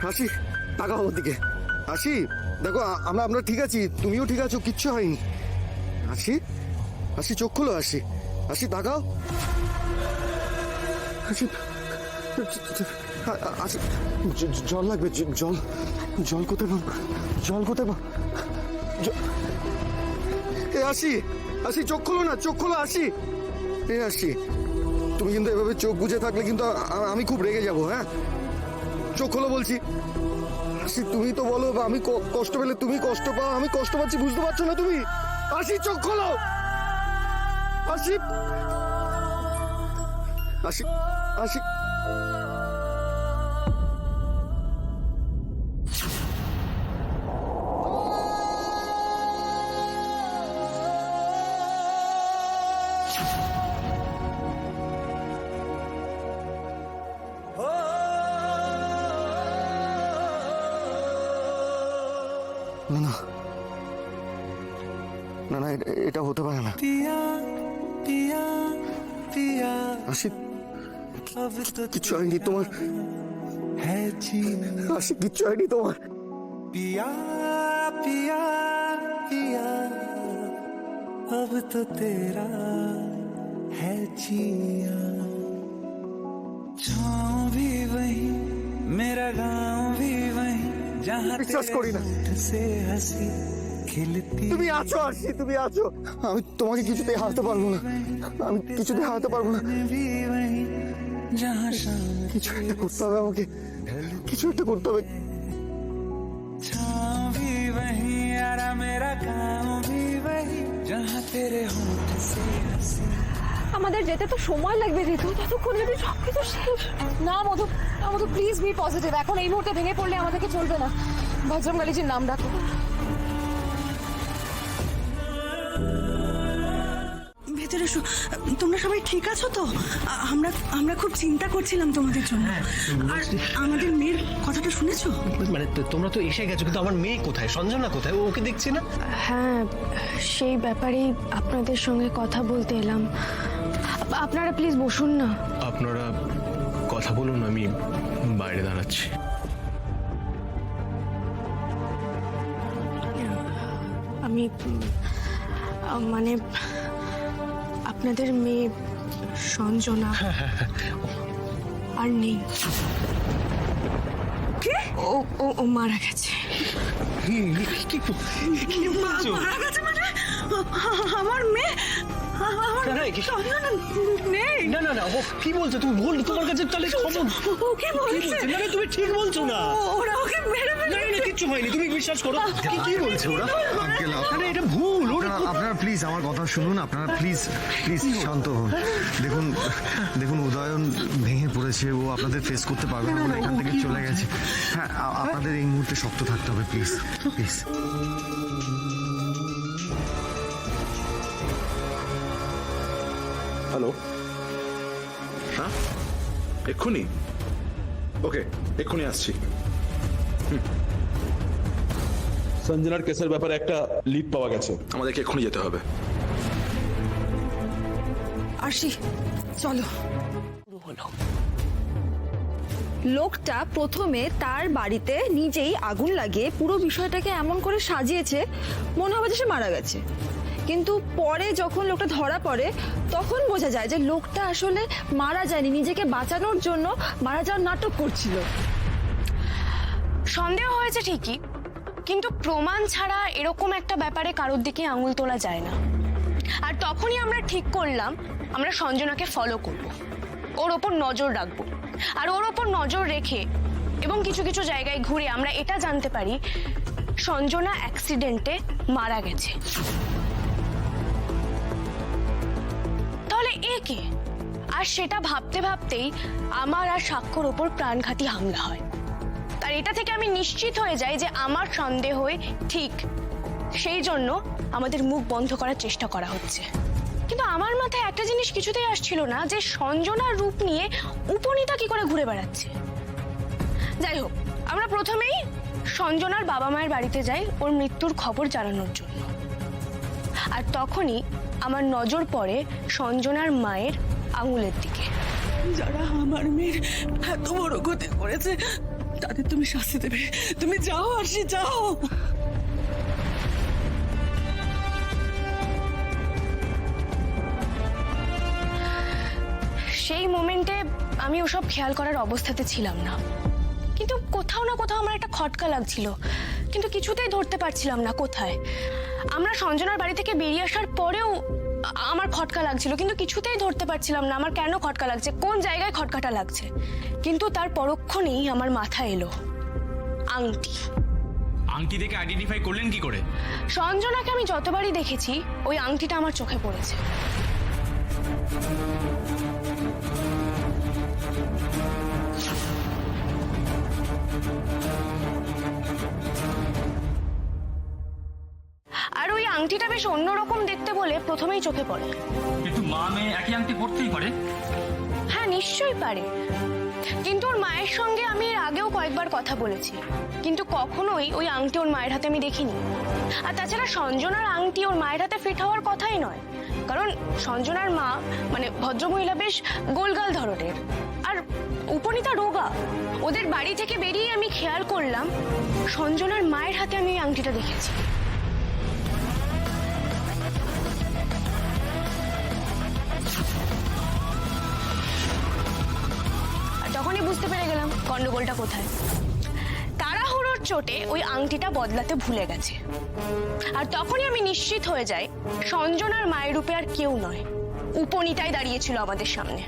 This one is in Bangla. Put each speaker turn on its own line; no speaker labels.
হাসি তাকাও আমার দিকে। হাসি দেখো আমরা ঠিক আছি, তুমিও ঠিক আছো, কিচ্ছু হয়নি। হাসি হাসি চোখ খোলো। হাসি হাসি তাকাও। হাসি হাসি জল লাগবে, জল জল কোথায় পাবো? জল কোথায় পাবো? এ হাসি হাসি চোখ খোলো না, চোখ খোলো। হাসি এ হাসি, তুমি কিন্তু এভাবে চোখ বুজে থাকলে কিন্তু আমি খুব রেগে যাবো। হ্যাঁ চোখ খোলো বলছি। হাসি তুমি তো বলো আমি কষ্ট পেলে তুমি কষ্ট পাও, আমি কষ্ট পাচ্ছি বুঝতে পারছো না তুমি? হাসি চোখ খোলো। হাসি হাসি হাসি না না না না, এটা হতে পারে না। হাসি কিচ্ছু হয়নি তোমার, হাসি কিচ্ছু হয়নি তোমার।
पिया पिया पिया अब तो तेरा है जिया, छाँव भी वही मेरा गाँव भी वही जहाँ
বিশ্বাস করি না
से हंसी खिलती।
তুমি আছো হাসি, তুমি আছো। আমি তোমাকে কিছুতে হারাতে পারবো না, আমি কিছুতে হারাতে পারবো না।
भी वही जहाँ शाम
কিছু একটা করতে হবে আমাকে, কিছু একটা করতে হবে।
छाँव भी वही यारा मेरा गाँव भी वही जहाँ तेरे होंठ से हंसी।
আমাদের যেতে তো সময় লাগবে ঋতু, ততক্ষণ যদি সবকিছু শেষ না। মধু মধু প্লিজ বি পজিটিভ, এখন এই মুহূর্তে ভেঙে পড়লে আমাদেরকে চলবে না। বজরংবলীজির নাম ডাকো।
ভেতরে এসো। তোমরা সবাই ঠিক আছো তো? আমরা আমরা খুব চিন্তা করছিলাম তোমাদের জন্য। আর আমাদের মেয়ের কথাটা শুনেছো?
মানে তোমরা তো এসে গেছো, কিন্তু আমার মেয়ে কোথায়, সঞ্জনা কোথায়? ওকে দেখছি না।
হ্যাঁ, সেই ব্যাপারেই আপনাদের সঙ্গে কথা বলতে এলাম। আপনারা প্লিজ বসুন না।
আপনারা কথা বলুন, আমি বাইরে দাঁড়াচ্ছি।
আমি মানে আপনাদের মেয়ে সঞ্জনা আর নেই। ও ও ও মারা গেছে।
মারা গেছে মানে? আমার মেয়ে নেই?
না না না, ও কি বলছো তুমি? বল, তোমার কাছে তাহলে খবর।
ও কি বলছে?
না না, তুমি ঠিক বলছো না।
ওরা ওকে মেরে
না না, কিচ্ছু হয়নি, তুমি বিশ্বাস করো। কি বলছে ওরা?
আঙ্কেল
আরে এটা ভুল।
আপনারা প্লিজ আমার কথা শুনুন, আপনারা প্লিজ প্লিজ শান্ত হন। দেখুন দেখুন উদয়ন ভেঙে পড়েছে, ও আপনাদের ফেস করতে পারবে না বলে এখান থেকে চলে গেছে। হ্যাঁ আপনাদের এই মুহূর্তে শক্ত থাকতে হবে, প্লিজ প্লিজ।
হ্যালো, হ্যাঁ এক্ষুনি? ওকে এক্ষুনি আসছি। সঞ্জনার কেসের ব্যাপারে একটা লিড পাওয়া গেছে, আমাদেরকে এক্ষুনি যেতে হবে।
আরশি চলো।
লোকটা প্রথমে তার বাড়িতে নিজেই আগুন লাগিয়ে পুরো বিষয়টাকে এমন করে সাজিয়েছে মনে হবে যে সে মারা গেছে, কিন্তু পরে যখন লোকটা ধরা পড়ে তখন বোঝা যায় যে লোকটা আসলে মারা যায়নি, নিজেকে বাঁচানোর জন্য মারা যাওয়ার নাটক করছিল।
সন্দেহ হয়েছে ঠিকই, কিন্তু প্রমাণ ছাড়া এরকম একটা ব্যাপারে কারোর দিকে আঙুল তোলা যায় না। আর তখনই আমরা ঠিক করলাম আমরা সঞ্জনাকে ফলো করব, ওর ওপর নজর রাখবো। আর ওর ওপর নজর রেখে এবং কিছু কিছু জায়গায় ঘুরে আমরা এটা জানতে পারি সঞ্জনা অ্যাক্সিডেন্টে মারা গেছে। তাহলে এ কে? আর সেটা ভাবতে ভাবতেই আমার আর সাক্ষ্যর ওপর প্রাণঘাতী হামলা হয়। আর এটা থেকে আমি নিশ্চিত হয়ে যাই যে আমার সন্দেহই ঠিক, সেই জন্য আমাদের মুখ বন্ধ করার চেষ্টা করা হচ্ছে। কিন্তু আমার মাথায় একটা জিনিস কিছুতেই আসছিল না, যে সঞ্জনার রূপ নিয়ে উপনীতা কি করে ঘুরে বেড়াচ্ছে। যাই হোক, আমরা প্রথমেই সঞ্জনার বাবা মায়ের বাড়িতে যাই ওর মৃত্যুর খবর জানানোর জন্য। আর তখনই আমার নজর পড়ে সঞ্জনার মায়ের আঙুলের দিকে।
যারা আমার মেয়ের এত বড় ক্ষতি করেছে তাদের তুমি শাস্তি দেবে। তুমি যাও আরশি, যাও।
সেই মোমেন্টে আমি ওসব খেয়াল করার অবস্থাতে ছিলাম না, কিন্তু কোথাও না কোথাও আমার একটা খটকা লাগছিল, কিন্তু কিছুতেই ধরতে পারছিলাম না কোথায়। আমরা সঞ্জনার বাড়ি থেকে বেরিয়ে আসার পরেও আমার খটকা লাগছিল, কিন্তু কিছুতেই ধরতে পারছিলাম না আমার কেন খটকা লাগছে, কোন জায়গায় খটকাটা লাগছে। কিন্তু তার পরক্ষণেই আমার মাথায় এলো আংটি।
আংটি দেখে আইডেন্টিফাই করলেন কি করে?
সঞ্জনাকে আমি যতবারই দেখেছি ওই আংটিটা আমার চোখে পড়েছে। আর ওই আংটিটা বেশ অন্যরকম দেখতে বলে প্রথমেই চোখে পড়ে।
কিন্তু মা মেয়ে একই আংটি পরতেই পারে?
হ্যাঁ, নিশ্চয়ই পারে, কিন্তু ওর মায়ের সঙ্গে আমি এর আগেও কয়েকবার কথা বলেছি, কিন্তু কখনোই ওই আংটি ওর মায়ের হাতে আমি দেখিনি। আর তাছাড়া সঞ্জনার আংটি ওর মায়ের হাতে ফিট হওয়ার কথাই নয়, কারণ সঞ্জনার মা মানে ভদ্রমহিলা বেশ গোলগাল ধরনের, আর উপনীতা রোগা। ওদের বাড়ি থেকে বেরিয়ে আমি খেয়াল করলাম সঞ্জনার মায়ের হাতে আমি ওই আংটিটা দেখেছি। তখনই বুঝতে পেরে গেলাম গন্ডগোলটা কোথায়। তাড়াহুড়োর চোটে ওই আংটিটা বদলাতে ভুলে গেছে, আর তখনই আমি নিশ্চিত হয়ে যাই সঞ্জনার মায়ের রূপে আর কেউ নয়, উপনীতাই দাঁড়িয়েছিল আমাদের সামনে।